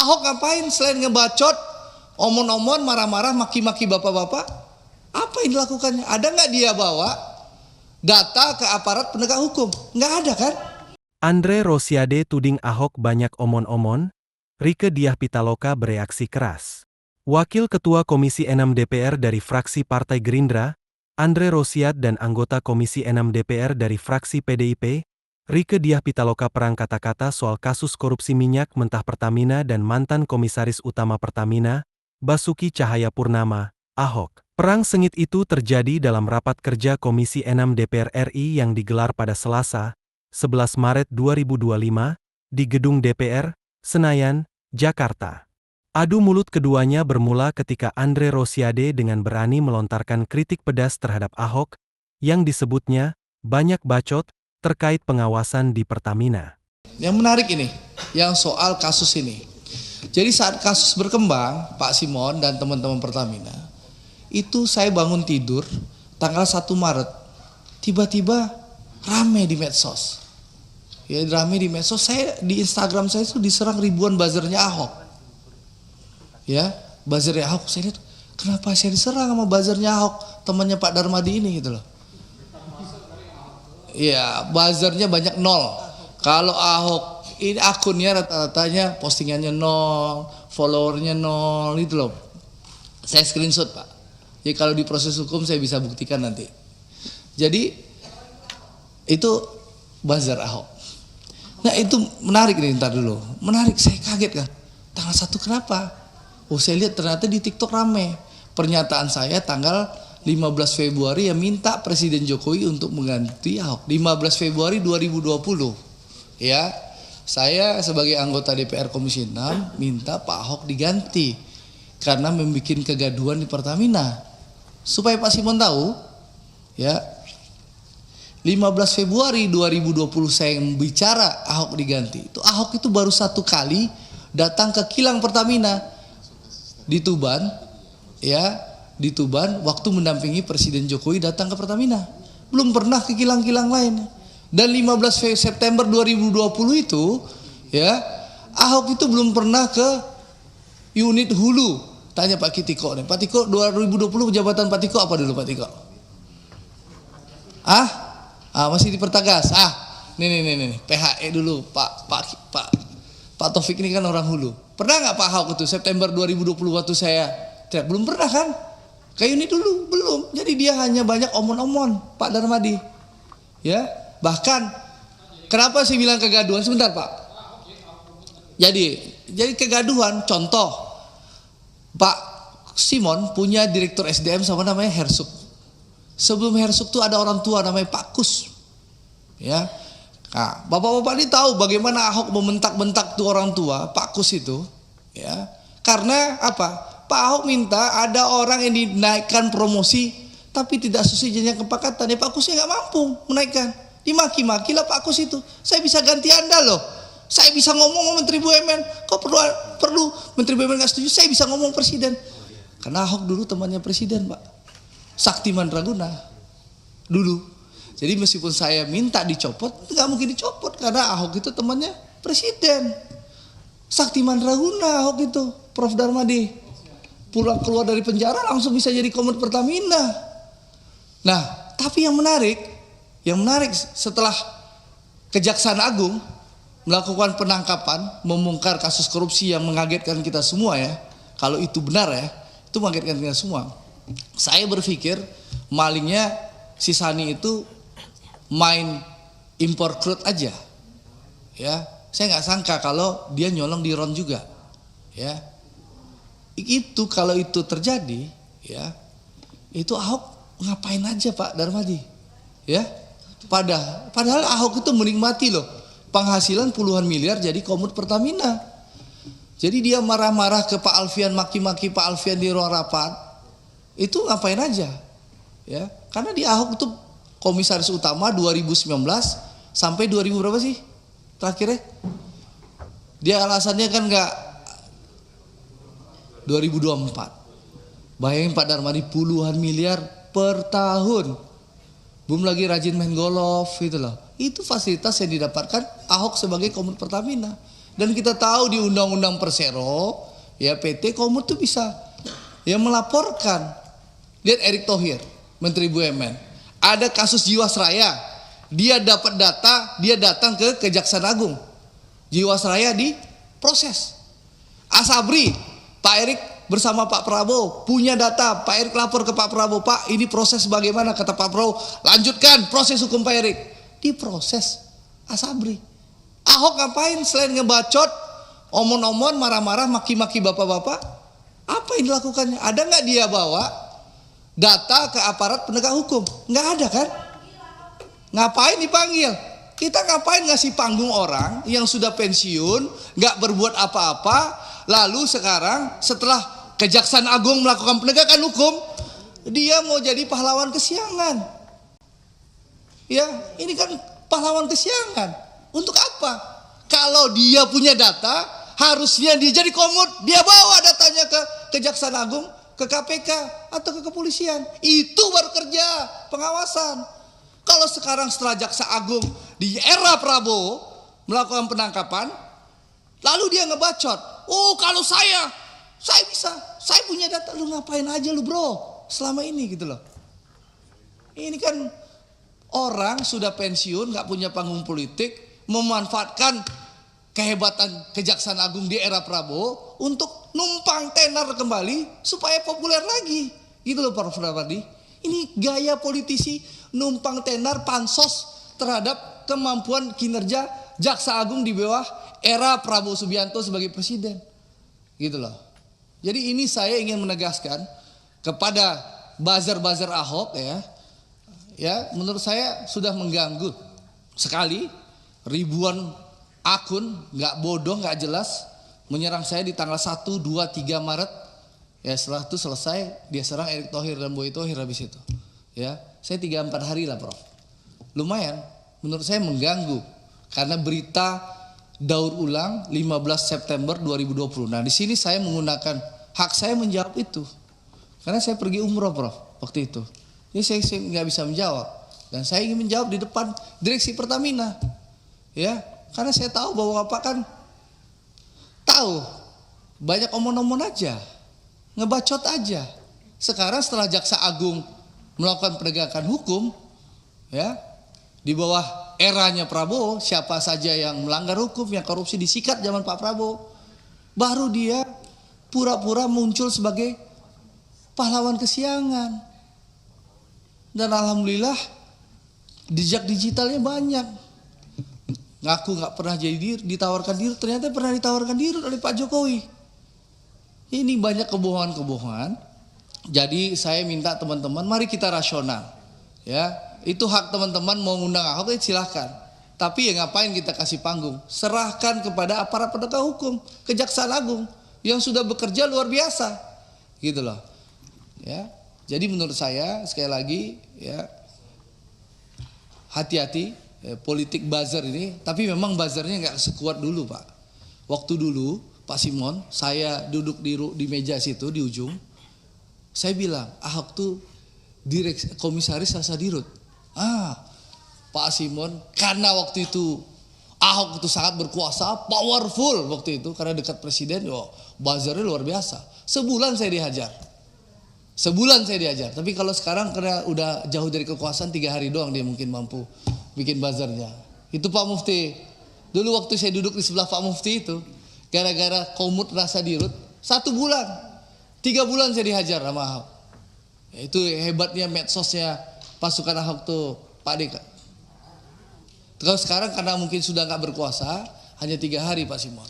Ahok ngapain selain ngebacot, omon-omon, marah-marah, maki-maki bapak-bapak? Apa yang dilakukannya? Ada nggak dia bawa data ke aparat penegak hukum? Nggak ada kan? Andre Rosiade tuding Ahok banyak omon-omon, Rieke Diah Pitaloka bereaksi keras. Wakil Ketua Komisi 6 DPR dari fraksi Partai Gerindra, Andre Rosiade dan anggota Komisi 6 DPR dari fraksi PDIP, Rieke Diah Pitaloka perang kata-kata soal kasus korupsi minyak mentah Pertamina dan mantan Komisaris Utama Pertamina, Basuki Cahayapurnama, Ahok. Perang sengit itu terjadi dalam rapat kerja Komisi 6 DPR RI yang digelar pada Selasa, 11 Maret 2025, di Gedung DPR, Senayan, Jakarta. Adu mulut keduanya bermula ketika Andre Rosiade dengan berani melontarkan kritik pedas terhadap Ahok, yang disebutnya banyak bacot terkait pengawasan di Pertamina. Yang menarik ini, yang soal kasus ini. Jadi saat kasus berkembang, Pak Simon dan teman-teman Pertamina, itu saya bangun tidur tanggal 1 Maret, tiba-tiba rame di medsos. Ya, rame di medsos, saya di Instagram saya itu diserang ribuan buzzernya Ahok. Ya, buzzernya Ahok, saya lihat kenapa saya diserang sama buzzernya Ahok, temannya Pak Darmadi ini gitu loh. Ya, buzzernya banyak 0. Kalau Ahok ini akunnya rata-ratanya postingannya 0, followernya 0 gitu loh. Saya screenshot, Pak. Jadi kalau di proses hukum saya bisa buktikan nanti. Jadi itu buzzer Ahok. Nah itu menarik nih, ntar dulu. Menarik, saya kaget kan. Tanggal 1 kenapa? Oh saya lihat ternyata di TikTok rame. Pernyataan saya tanggal 15 Februari yang minta Presiden Jokowi untuk mengganti Ahok. 15 Februari 2020. Ya, saya sebagai anggota DPR Komisi 6 minta Pak Ahok diganti. Karena membuat kegaduhan di Pertamina. Supaya Pak Simon tahu, ya, 15 Februari 2020 saya bicara Ahok diganti. Itu Ahok itu baru 1 kali datang ke kilang Pertamina di Tuban, ya, di Tuban waktu mendampingi Presiden Jokowi datang ke Pertamina. Belum pernah ke kilang-kilang lain. Dan 15 September 2020 itu, ya, Ahok itu belum pernah ke unit hulu. Tanya Pak Kitiko nih, Pak Tiko 2020 jabatan Pak Tiko apa dulu Pak Tiko? Masih di Pertagas. Nih, PHE dulu Pak Taufik ini kan orang hulu. Pernah nggak Pak Ahok itu September 2020 waktu saya teriak? Belum pernah kan? Kayak ini dulu belum. Jadi dia hanya banyak omon-omon Pak Darmadi. Ya, bahkan kenapa saya bilang kegaduhan? Sebentar Pak. Jadi kegaduhan. Contoh, Pak Simon punya direktur SDM sama namanya Hersuk. Sebelum Hersuk tuh ada orang tua namanya Pak Kus. Ya. Nah, bapak-bapak ini tahu bagaimana Ahok membentak-bentak tuh orang tua, Pak Kus itu, ya. Karena apa? Pak Ahok minta ada orang yang dinaikkan promosi tapi tidak sesuai jenjang kepangkatan. Ya Pak Kusnya nggak mampu menaikkan. Dimaki-maki lah Pak Kus itu. Saya bisa ganti Anda loh. Saya bisa ngomong sama Menteri BUMN. Kok perlu Menteri BUMN nggak setuju? Saya bisa ngomong Presiden. Karena Ahok dulu temannya Presiden, Pak. Sakti Mandraguna dulu. Jadi meskipun saya minta dicopot, nggak mungkin dicopot karena Ahok itu temannya Presiden. Sakti Mandraguna Ahok itu, Prof Darmadi. Pulang keluar dari penjara langsung bisa jadi Komet Pertamina. Nah, tapi yang menarik setelah Kejaksaan Agung melakukan penangkapan, membongkar kasus korupsi yang mengagetkan kita semua ya. Kalau itu benar ya, itu mengagetkan kita semua. Saya berpikir malingnya si Sani itu main impor crude aja. Ya, saya nggak sangka kalau dia nyolong di RON juga. Ya. Itu kalau itu terjadi, ya. Itu Ahok ngapain aja Pak Darmadi? Ya. Padahal Ahok itu menikmati loh penghasilan puluhan miliar jadi Komet Pertamina. Jadi dia marah-marah ke Pak Alfian, maki-maki Pak Alfian di ruang rapat. Itu ngapain aja? Ya, karena di Ahok itu Komisaris Utama 2019 sampai 2000 berapa sih? Terakhirnya? Dia alasannya kan enggak 2024. Bayangin Pak Darmadi puluhan miliar per tahun. Belum lagi rajin main golf gitu loh. Itu fasilitas yang didapatkan Ahok sebagai Komet Pertamina. Dan kita tahu di Undang-Undang Persero, ya PT Komut tuh bisa ya melaporkan. Lihat Erick Thohir, Menteri BUMN. Ada kasus Jiwasraya, dia dapat data, dia datang ke Kejaksaan Agung. Jiwasraya diproses. Asabri, Pak Erick bersama Pak Prabowo punya data, Pak Erick lapor ke Pak Prabowo, Pak ini proses bagaimana, kata Pak Prabowo, lanjutkan proses hukum Pak Erick. Diproses Asabri. Ahok ngapain selain ngebacot, omon-omon, marah-marah, maki-maki bapak-bapak? Apa yang dilakukannya? Ada nggak dia bawa data ke aparat penegak hukum? Nggak ada kan? Ngapain dipanggil? Kita ngapain ngasih panggung orang yang sudah pensiun, nggak berbuat apa-apa, lalu sekarang setelah Kejaksaan Agung melakukan penegakan hukum, dia mau jadi pahlawan kesiangan. Ya, ini kan pahlawan kesiangan. Untuk apa? Kalau dia punya data, harusnya dia jadi Komut, dia bawa datanya ke Kejaksaan Agung, ke KPK atau ke kepolisian. Itu baru kerja pengawasan. Kalau sekarang setelah Jaksa Agung di era Prabowo melakukan penangkapan, lalu dia ngebacot. Oh, kalau saya bisa, saya punya data. Lu ngapain aja lu bro selama ini gitu loh. Ini kan orang sudah pensiun, nggak punya panggung politik, memanfaatkan kehebatan Kejaksaan Agung di era Prabowo untuk numpang tenar kembali supaya populer lagi. Gitu loh Pak Frawadi. Ini gaya politisi numpang tenar pansos terhadap kemampuan kinerja Jaksa Agung di bawah era Prabowo Subianto sebagai presiden. Gitu loh. Jadi ini saya ingin menegaskan kepada buzzer-buzzer Ahok ya menurut saya sudah mengganggu sekali. Ribuan akun nggak bodoh, nggak jelas menyerang saya di tanggal 1, 2, 3 Maret. Ya setelah itu selesai dia serang Erick Thohir dan Boy Thohir habis itu. Ya, saya 3-4 hari lah Prof. Lumayan menurut saya mengganggu karena berita daur ulang 15 September 2020. Nah, di sini saya menggunakan hak saya menjawab itu. Karena saya pergi umroh Prof waktu itu. Ini saya nggak bisa menjawab dan saya ingin menjawab di depan direksi Pertamina. Ya, karena saya tahu bahwa Bapak kan tahu banyak omon-omon aja, ngebacot aja. Sekarang setelah Jaksa Agung melakukan penegakan hukum, ya di bawah eranya Prabowo, siapa saja yang melanggar hukum, yang korupsi disikat zaman Pak Prabowo, baru dia pura-pura muncul sebagai pahlawan kesiangan. Dan alhamdulillah jejak digitalnya banyak. Ngaku nggak pernah jadi ditawarkan diri, ternyata pernah ditawarkan diri oleh Pak Jokowi. Ini banyak kebohongan-kebohongan. Jadi saya minta teman-teman, mari kita rasional. Ya, itu hak teman-teman mau ngundang Ahok silahkan. Tapi ya ngapain kita kasih panggung? Serahkan kepada aparat penegak hukum, Kejaksaan Agung yang sudah bekerja luar biasa, gitu loh. Ya, jadi menurut saya sekali lagi ya hati-hati. Politik buzzer ini, tapi memang buzzernya nggak sekuat dulu Pak. Waktu dulu Pak Simon, saya duduk di meja situ di ujung, saya bilang Ahok tuh komisaris Rasa Dirut. Pak Simon, karena waktu itu Ahok itu sangat berkuasa, powerful waktu itu karena dekat presiden, buzzernya luar biasa. Sebulan saya dihajar. Tapi kalau sekarang karena udah jauh dari kekuasaan 3 hari doang dia mungkin mampu bikin buzzernya. Itu Pak Mufti. Dulu waktu saya duduk di sebelah Pak Mufti itu, gara-gara Komut Rasa Dirut, 1 bulan, 3 bulan saya dihajar sama Ahok. Itu hebatnya medsosnya pasukan Ahok tuh Pak Deka. Kalau sekarang karena mungkin sudah nggak berkuasa, hanya 3 hari Pak Simon.